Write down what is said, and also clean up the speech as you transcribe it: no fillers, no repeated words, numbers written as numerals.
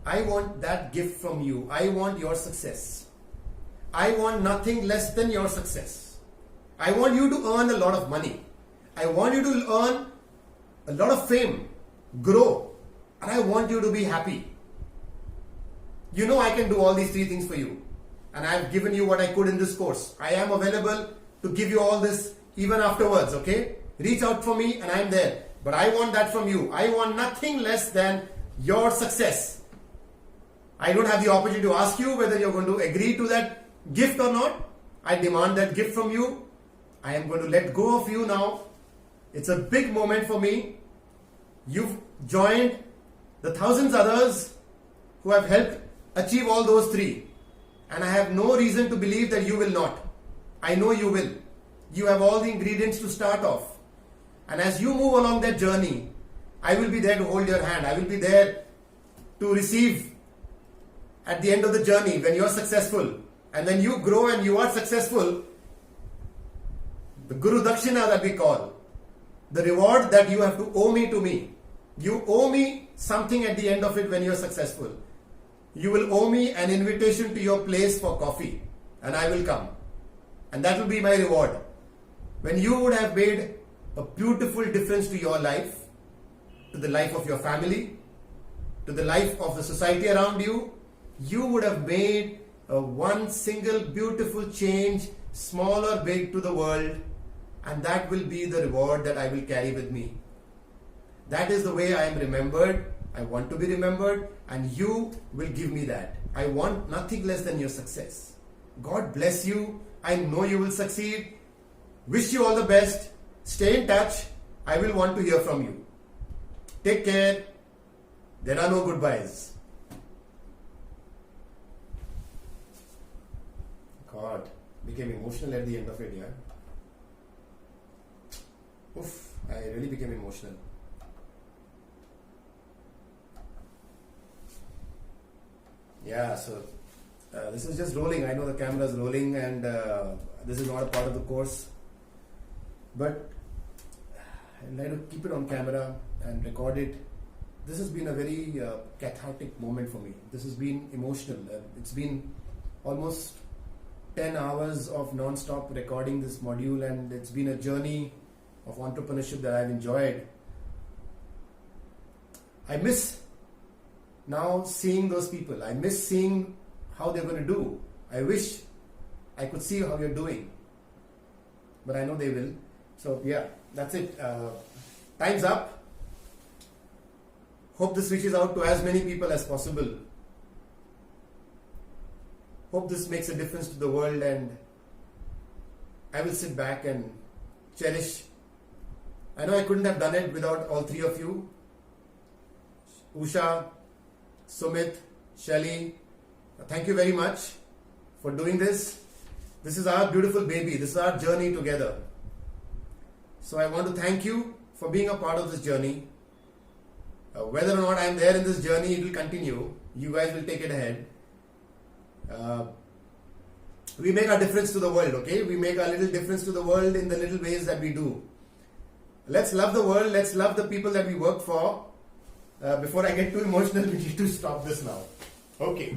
I want that gift from you. I want your success. I want nothing less than your success. I want you to earn a lot of money. I want you to earn a lot of fame, grow, and I want you to be happy. You know I can do all these three things for you. And I have given you what I could in this course. I am available to give you all this even afterwards, okay? Reach out for me and I'm there. But I want that from you. I want nothing less than your success. I don't have the opportunity to ask you whether you're going to agree to that gift or not. I demand that gift from you. I am going to let go of you now. It's a big moment for me. You've joined the thousands others who have helped achieve all those three. And I have no reason to believe that you will not. I know you will. You have all the ingredients to start off. And as you move along that journey, I will be there to hold your hand. I will be there to receive at the end of the journey when you are successful. And when you grow and you are successful, the Guru Dakshina that we call, the reward that you have to owe me to me. You owe me something at the end of it when you are successful. You will owe me an invitation to your place for coffee and I will come. And that will be my reward. When you would have made a beautiful difference to your life, to the life of your family, to the life of the society around you, you would have made a one single beautiful change, small or big, to the world, and that will be the reward that I will carry with me. That is the way I am remembered. I want to be remembered, and you will give me that. I want nothing less than your success. God bless you. I know you will succeed. Wish you all the best. Stay in touch. I will want to hear from you. Take care. There are no goodbyes. God, became emotional at the end of it, yeah. Oof, I really became emotional. Yeah, so this is just rolling. I know the camera is rolling and this is not a part of the course. But I'd like to keep it on camera and record it. This has been a very cathartic moment for me. This has been emotional. It's been almost 10 hours of non-stop recording this module, and it's been a journey of entrepreneurship that I've enjoyed. I miss now seeing those people. I miss seeing how they're going to do. I wish I could see how you're doing, but I know they will. So yeah, that's it. Time's up. Hope this reaches out to as many people as possible. Hope this makes a difference to the world, and I will sit back and cherish. I know I couldn't have done it without all three of you. Usha, Sumit, Shelly, thank you very much for doing this. This is our beautiful baby. This is our journey together. So I want to thank you for being a part of this journey. Whether or not I am there in this journey, it will continue. You guys will take it ahead. We make a difference to the world, okay? We make a little difference to the world in the little ways that we do. Let's love the world. Let's love the people that we work for. Before I get too emotional, we need to stop this now. Okay.